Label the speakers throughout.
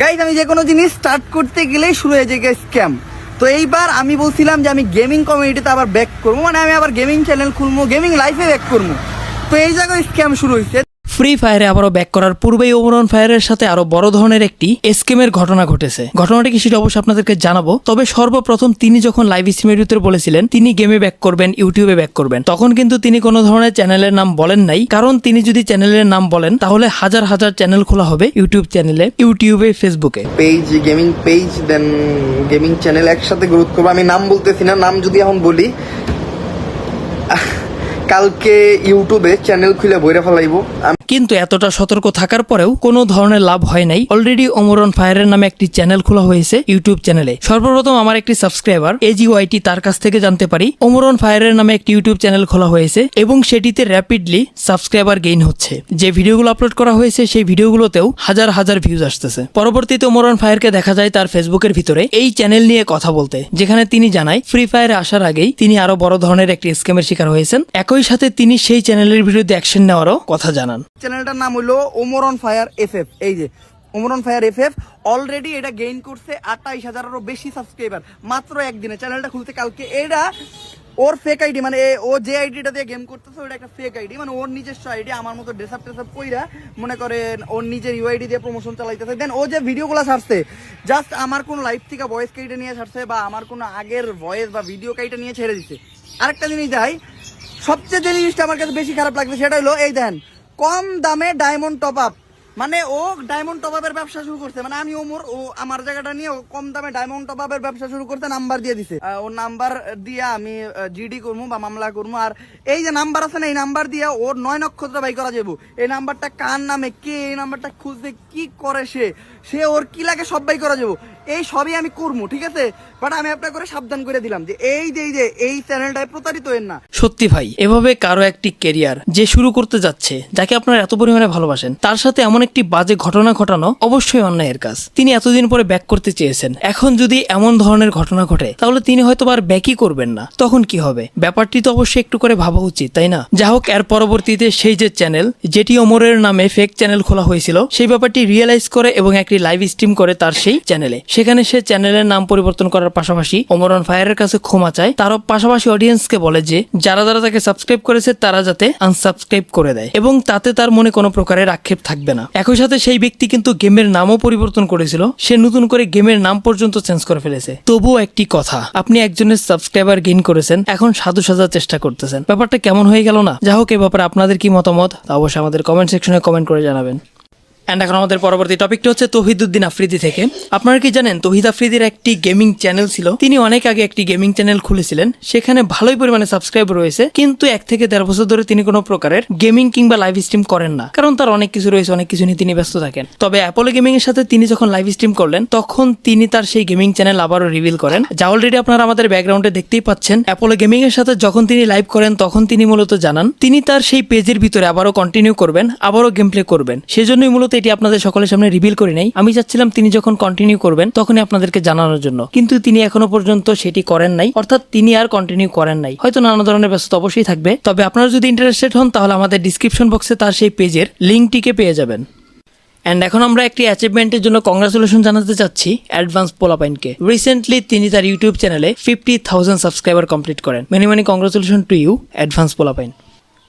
Speaker 1: Guys আমি যে কোনো জিনিস স্টার্ট করতে গেলেই শুরু হয়ে যায় স্ক্যাম। তো এইবার আমি বলছিলাম যে আমি গেমিং কমিউনিটিতে আবার ব্যাক করবো, মানে আমি আবার গেমিং চ্যানেল খুলবো, গেমিং লাইফে ব্যাক করবো। তো এই জায়গায় স্ক্যাম শুরু হয়েছে।
Speaker 2: ফ্রি ফায়ারে আবারও ব্যাক করার পূর্বেই ওমর ফায়ারের সাথে আরো বড় ধরনের একটি স্ক্যামের ঘটনা ঘটেছে। ঘটনাটি কি সেটা অবশ্যই আপনাদেরকে জানাবো। তবে সর্বপ্রথম তিনি যখন লাইভ স্ট্রিমের ভিতরে বলেছিলেন তিনি গেমে ব্যাক করবেন, ইউটিউবে ব্যাক করবেন, তখন কিন্তু তিনি কোনো ধরনের চ্যানেলের নাম বলেন নাই। কারণ তিনি যদি চ্যানেলের নাম বলেন তাহলে হাজার হাজার চ্যানেল খোলা হবে ইউটিউব চ্যানেলে, ইউটিউবে, ফেসবুকে
Speaker 1: পেজ, গেমিং পেজ, দেন গেমিং চ্যানেল একসাথে গ্রোথ করবো। আমি নাম বলতেছি না, নাম যদি এখন বলি কালকে ইউটিউবে চ্যানেল খুলে বইরা ফেলাইবো।
Speaker 2: কিন্তু এতটা সতর্ক থাকার পরেও কোনো ধরনের লাভ হয় নাই। অলরেডি ওমর ফায়ারের নামে একটি চ্যানেল খোলা হয়েছে ইউটিউব চ্যানেলে। সর্বপ্রথম আমার একটি সাবস্ক্রাইবার এজিওয়াইটি তার কাছ থেকে জানতে পারি ওমর ফায়ারের নামে একটি ইউটিউব চ্যানেল খোলা হয়েছে এবং সেটিতে র্যাপিডলি সাবস্ক্রাইবার গেইন হচ্ছে। যে ভিডিওগুলো আপলোড করা হয়েছে সেই ভিডিওগুলোতেও হাজার হাজার ভিউজ আসতেছে। পরবর্তীতে ওমর ফায়ারকে দেখা যায় তার ফেসবুকের ভিতরে এই চ্যানেল নিয়ে কথা বলতে, যেখানে তিনি জানায় ফ্রি ফায়ারে আসার আগেই তিনি আরো বড় ধরনের একটি স্ক্যামের শিকার হয়েছেন। একই সাথে তিনি সেই চ্যানেলের বিরুদ্ধে অ্যাকশন নেওয়ারও কথা জানান।
Speaker 1: চ্যানেলটার নাম হলো ওমর ফায়ার এফএফ। এই যে ওমর ফায়ার এফএফ অলরেডি এটা গেইন করছে 28,000-এরও বেশি সাবস্ক্রাইবার মাত্র একদিনে। চ্যানেলটা খুলতে কালকে। এটা ওর ফেক আইডি, মানে ও যে আইডিটা দিয়ে গেম করতেছে ওটা একটা ফেক আইডি, মানে ওর নিজস্ব আইডি। আমার মতো ড্রেসআপ টেসআপ কইরা মনে করেন ওর নিজের ইউআইডি দিয়ে প্রমোশন চালাইতেছে। দেন ও যে ভিডিওগুলো ছাড়ছে জাস্ট আমার কোনো লাইভ থেকে ভয়েস কেটে নিয়ে ছাড়ছে বা আমার কোনো আগের ভয়েস বা ভিডিও কেটে নিয়ে ছেড়ে দিচ্ছে। আরেকটা জিনিস দেখাই, সবচেয়ে যে জিনিসটা আমার কাছে বেশি খারাপ লাগছে সেটা হলো এই দেন কম দামে ডায়মন্ড টপ আপ। মানে ও ডায়মন্ড টপ আপের ব্যবসা শুরু করছে। মানে আমি ওমর ও আমার জায়গাটা নিয়ে কম দামে ডায়মন্ড টপ আপের ব্যবসা শুরু করতে নাম্বার দিয়ে দিছে। ওর নাম্বার দিয়ে আমি জিডি করবো বা মামলা করবো। আর এই যে নাম্বার আছে না, এই নাম্বার দিয়ে ওর 9 নক্ষত্র বাই করা যাবো। এই নাম্বারটা কার নামে, কে এই নাম্বারটা খুঁজতে কি করে, সে ওর কি লাগে সব বাই করা যাবো। এই সবই আমি করবো, ঠিক আছে। বাট আমি আপনাকে করে সাবধান করে দিলাম যে এই চ্যানেলটায় প্রতারিত হন না।
Speaker 2: সত্যি ভাই, এভাবে কারো একটি ক্যারিয়ার যে শুরু করতে যাচ্ছে, যাকে আপনারা এত পরিমাণে ভালোবাসেন, তার সাথে এমন একটি বাজে ঘটনা ঘটানো অবশ্যই অন্যায়ের কাজ। তিনি এতদিন পরে ব্যাক করতে চেয়েছেন, এখন যদি এমন ধরনের ঘটনা ঘটে তাহলে তিনি হয়তো আর ব্যাকই করবেন না। তখন কি হবে? ব্যাপারটি তো অবশ্যই একটু করে ভাবা উচিত, তাই না? যা হোক, এর পরবর্তীতে সেই যে চ্যানেল যেটি ওমরের নামে ফেক চ্যানেল খোলা হয়েছিল সেই ব্যাপারটি রিয়েলাইজ করে এবং একটি লাইভ স্ট্রিম করে তার সেই চ্যানেলে। সেখানে সে চ্যানেলের নাম পরিবর্তন করার পাশাপাশি ওমর ফায়ারের কাছে ক্ষমা চায়। তারও পাশাপাশি অডিয়েন্সকে বলে যে যারা যারা তাকে সাবস্ক্রাইব করেছে তারা যাতে আনসাবস্ক্রাইব করে দেয় এবং তাতে তার মনে কোনো প্রকারের আক্ষেপ থাকবে না। একই সাথে সেই ব্যক্তি কিন্তু গেমের নামও পরিবর্তন করেছিল। সে নতুন করে গেমের নাম পর্যন্ত চেঞ্জ করে ফেলেছে। তবুও একটি কথা, আপনি একজনের সাবস্ক্রাইবার গেইন করেছেন, এখন সাধু সাজার চেষ্টা করতেছেন। ব্যাপারটা কেমন হয়ে গেল না? যা হোক, এ ব্যাপারে আপনাদের কি মতামত তা অবশ্যই আমাদের কমেন্ট সেকশনে কমেন্ট করে জানাবেন। এন্ড এখন আমাদের পরবর্তী টপিকটা হচ্ছে তৌহিদুদ্দিন আফ্রিদি থেকে। আপনারা কি জানেন তৌহিদ আফ্রিদির একটি গেমিং চ্যানেল ছিল? তিনি অনেক আগে একটি গেমিং চ্যানেল খুলেছিলেন, সেখানে ভালোই পরিমাণে সাবস্ক্রাইবার রয়েছে, কিন্তু 1 থেকে 1.5 বছর ধরে তিনি কোনো প্রকারের গেমিং কিংবা লাইভ স্ট্রিম করেন না। কারণ তার অনেক কিছু রয়েছে, অনেক কিছু নিয়ে তিনি ব্যস্ত থাকেন। তবে অ্যাপোলো গেমিং এর সাথে তিনি যখন লাইভ স্ট্রিম করলেন তখন তিনি তার সেই গেমিং চ্যানেল আবারও রিভিল করেন, যা অলরেডি আপনারা আমাদের ব্যাকগ্রাউন্ডে দেখতেই পাচ্ছেন। অ্যাপোলো গেমিং এর সাথে যখন তিনি লাইভ করেন তখন তিনি মূলত জানান তিনি তার সেই পেজের ভিতরে আবারও কন্টিনিউ করবেন, আবারও গেম প্লে করবেন। সেজন্যই মূলত এটি আপনাদের সকলের সামনে রিভিল করি নাই। আমি চাচ্ছিলাম তিনি যখন কন্টিনিউ করবেন তখনই আপনাদেরকে জানানোর জন্য, কিন্তু তিনি এখনো পর্যন্ত সেটি করেন নাই, অর্থাৎ তিনি আর কন্টিনিউ করেন নাই। হয়তো নানা ধরনের ব্যস্ততা অবশ্যই থাকবে। তবে আপনারা যদি ইন্টারেস্টেড হন তাহলে আমাদের ডিসক্রিপশন বক্সে তার সেই পেজের লিঙ্কটিকে পেয়ে যাবেন। অ্যান্ড এখন আমরা একটি অ্যাচিভমেন্টের জন্য কংগ্রাচুলেশন জানাতে চাচ্ছি অ্যাডভান্স পোলাপাইনকে। রিসেন্টলি তিনি তার ইউটিউব চ্যানেলে 50,000 সাবস্ক্রাইবার কমপ্লিট করেন। Many congratulation to you advance পোলাপাইন।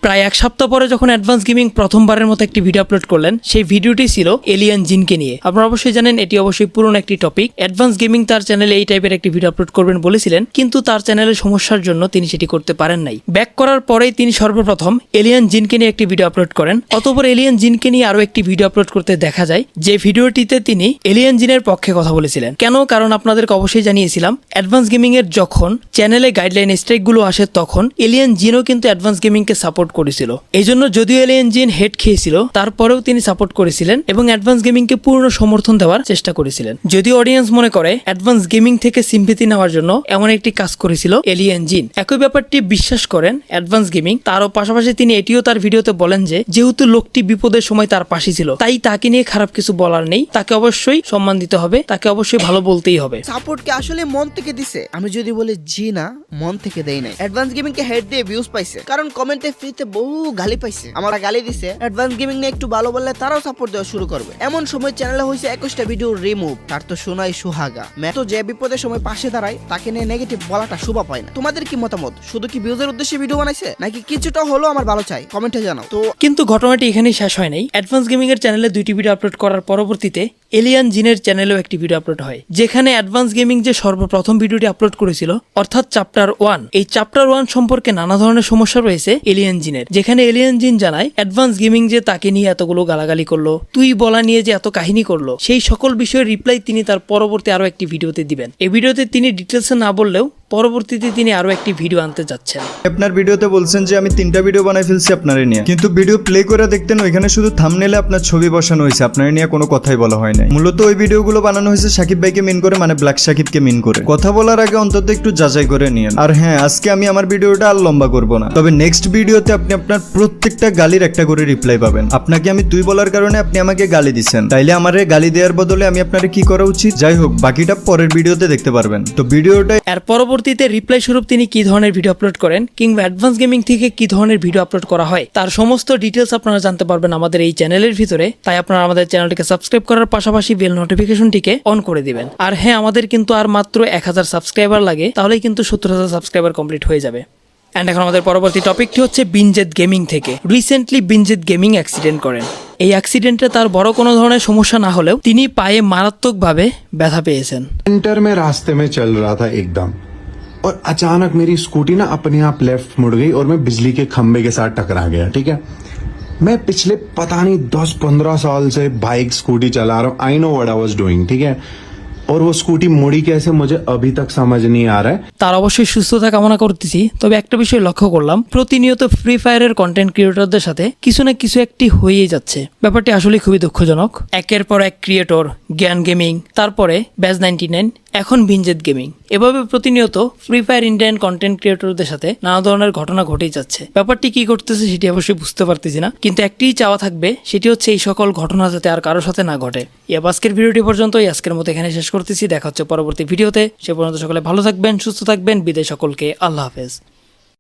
Speaker 2: প্রায় 1 সপ্তাহ পরে যখন অ্যাডভান্স গেমিং প্রথমবারের মতো একটি ভিডিও আপলোড করলেন, সেই ভিডিওটি ছিল এলিয়ান জিনকে নিয়ে। আপনারা অবশ্যই জানেন এটি অবশ্যই পুরনো একটি টপিক। অ্যাডভান্স গেমিং তার চ্যানেলে এই টাইপের একটি ভিডিও আপলোড করবেন বলেছিলেন, কিন্তু তার চ্যানেলের সমস্যার জন্য তিনি সেটি করতে পারেন নাই। ব্যাক করার পরেই তিনি সর্বপ্রথম এলিয়ান জিনকে নিয়ে একটি ভিডিও আপলোড করেন। অতঃপর এলিয়ান জিনকে নিয়ে আরো একটি ভিডিও আপলোড করতে দেখা যায়, যে ভিডিওটিতে তিনি এলিয়ান জিনের পক্ষে কথা বলেছিলেন। কেন? কারণ আপনাদেরকে অবশ্যই জানিয়েছিলাম অ্যাডভান্স গেমিং এর যখন চ্যানেলে গাইডলাইন স্ট্রাইক গুলো আসে তখন এলিয়ান জিনও কিন্তু অ্যাডভান্স গেমিং কে সাপোর্ট করেছিল। এই জন্য যদিও এলিয়ান জিন হেড খেয়েছিল তারপরেও তিনি সাপোর্ট করেছিলেন এবং অ্যাডভান্স গেমিং কে পূর্ণ সমর্থন দেওয়ার চেষ্টা করেছিলেন। যদিও অডিয়েন্স মনে করে অ্যাডভান্স গেমিং থেকে সিম্পেথি নেওয়ার জন্য এমন একটি কাজ করেছিল এলিয়ান জিন, একই ব্যাপারটি বিশ্বাস করেন অ্যাডভান্স গেমিং। তারও পাশাপাশি তিনি এটিও তার ভিডিওতে বলেন যে যেহেতু লোকটি বিপদের সময় তার পাশে ছিল, তাই তাকে নিয়ে খারাপ কিছু বলার নেই, তাকে অবশ্যই সম্মান দিতে হবে, তাকে অবশ্যই ভালো বলতেই হবে।
Speaker 3: সাপোর্ট কে আসলে মন থেকে দিছে? আমি যদি বলি জি না, মন থেকে দেই নাই। অ্যাডভান্স গেমিং কে হেড দিয়ে ভিউজ পাইছে, কারণ কমেন্টে ফ্রিতে আসতে বহু গালি পাইছে, আমরা গালি দিছে অ্যাডভান্স গেমিং নিয়ে একটু ভালো বললে তারাও সাপোর্ট দেওয়া শুরু করবে। এমন সময় চ্যানেলে হয়েছে 21টা ভিডিও রিমুভ, তার তো শোনাই সুহাগা। ম্যাথ তো যে বিপদের সময় পাশে দাঁড়ায় তাকে নিয়ে নেগেটিভ বলাটা শোভা পায় না। তোমাদের কি মতামত? শুধু কি ভিউজের উদ্দেশ্যে ভিডিও বানাইছে নাকি কিছুটা হলো আমার ভালো চাই? কমেন্টে জানাও। তো
Speaker 2: কিন্তু ঘটনাটি এখানেই শেষ হয় নাই। অ্যাডভান্স গেমিং এর চ্যানেলে 2টি ভিডিও আপলোড করার পরবর্তীতে এলিয়ান জিনের চ্যানেলেও একটি ভিডিও আপলোড হয়, যেখানে অ্যাডভান্স গেমিং যে সর্বপ্রথম ভিডিওটি আপলোড করেছিল অর্থাৎ চ্যাপ্টার 1, এই চ্যাপ্টার 1 সম্পর্কে নানা ধরনের সমস্যা রয়েছে এলিয়ান জিনের, যেখানে এলিয়ান জিন জানায় অ্যাডভান্স গেমিং যে তাকে নিয়ে এতগুলো গালাগালি করলো, তুই বলা নিয়ে যে এত কাহিনী করলো, সেই সকল বিষয়ের রিপ্লাই তিনি তার পরবর্তী আরো একটি ভিডিওতে দিবেন। এই ভিডিওতে তিনি ডিটেলসে না বললেও পরবর্তীতে তিনি আরো একটি ভিডিও আনতে যাচ্ছেন।
Speaker 4: আপনার ভিডিওতে বলছেন যে আমি 3টা ভিডিও বানাই ফেলছি আপনারে নিয়ে, কিন্তু ভিডিও প্লে করে দেখতেন ওইখানে শুধু থাম্বনেলে আপনার ছবি বসানো হয়েছে, আপনারে নিয়ে কোনো কথাই বলা হয় নাই। মূলত ওই ভিডিওগুলো বানানো হয়েছে সাকিব ভাইকে মিন করে, মানে ব্ল্যাক সাকিবকে মিন করে। কথা বলার আগে অন্তত একটু যাচাই করে নিয়েন। আর হ্যাঁ, আজকে আমি আমার ভিডিওটা আর লম্বা করব না, তবে নেক্সট ভিডিওতে আপনি আপনার প্রত্যেকটা গালির একটা করে রিপ্লাই পাবেন। আপনাকে আমি তুই বলার কারণে আপনি আমাকে গালি দিচ্ছেন, তাইলে আমারে গালি দেওয়ার বদলে আমি আপনারে কি করা উচিত? যাই হোক, বাকিটা পরের ভিডিওতে দেখতে পারবেন। তো ভিডিওটা
Speaker 2: এর পরবর্তীতে রিপ্লাই স্বরূপ তিনি কি ধরনের ভিডিও আপলোড করেন কিংবা অ্যাডভান্স গেমিং থেকে কি ধরনের ভিডিও আপলোড করা হয় তার সমস্ত ডিটেলস আপনারা জানতে পারবেন আমাদের এই চ্যানেলের ভিতরে। তাই আপনারা আমাদের চ্যানেলটিকে সাবস্ক্রাইব করার পাশাপাশি বেল নোটিফিকেশনটিকে অন করে দিবেন। আর হ্যাঁ, আমাদের কিন্তু আর মাত্র 1000 সাবস্ক্রাইবার লাগে, তাহলেই কিন্তু 70,000 সাবস্ক্রাইবার কমপ্লিট হয়ে যাবে। অ্যান্ড এখন আমাদের পরবর্তী টপিকটি হচ্ছে বিনজেদ গেমিং থেকে। রিসেন্টলি বিনজেদ গেমিং অ্যাক্সিডেন্ট করেন। এই অ্যাক্সিডেন্টে তার বড় কোনো ধরনের সমস্যা না হলেও তিনি পায়ে মারাত্মকভাবে ব্যথা পেয়েছেন।
Speaker 5: सेंटर में रास्ते में चल रहा था एकदम, और अचानक मेरी स्कूटी ना अपने आप लेफ्ट मुड़ गई और मैं बिजली के खंबे के साथ टकरा गया। ठीक है, मैं पिछले पता नहीं 10-15 साल से बाइक स्कूटी चला रहा हूँ। I know what I was doing. ठीक है, और वो स्कूटी मुड़ी कैसे मुझे अभी तक समझ नहीं आ रहा है।
Speaker 2: তার অবশ্যই সুস্থতা কামনা করতেছি। তবে একটা বিষয় লক্ষ্য করলাম, প্রতিনিয়ত ফ্রি ফায়ারের কন্টেন্ট ক্রিয়েটরদের সাথে কিছু না কিছু একটি হয়েই যাচ্ছে। ব্যাপারটি আসলে খুবই দুঃখজনক। একের পর এক ক্রিয়েটর, জ্ঞান গেমিং, তারপরে ব্যাজ 99, এখন বিনজেদ গেমিং, এভাবে প্রতিনিয়ত ফ্রি ফায়ার ইন্ডিয়ান কন্টেন্ট ক্রিয়েটরদের সাথে নানা ধরনের ঘটনা ঘটেই যাচ্ছে। ব্যাপারটি কি করতেছে সেটি অবশ্যই বুঝতে পারতেছি না, কিন্তু একটিই চাওয়া থাকবে, সেটি হচ্ছে এই সকল ঘটনা যাতে আর কারোর সাথে না ঘটে। আজকের ভিডিওটি পর্যন্তই। আজকের মতো এখানে শেষ করতেছি। দেখা হচ্ছে পরবর্তী ভিডিওতে। সে পর্যন্ত সকলে ভালো থাকবেন, সুস্থ থাকবেন। বিদায় সকলকে। আল্লাহ হাফেজ।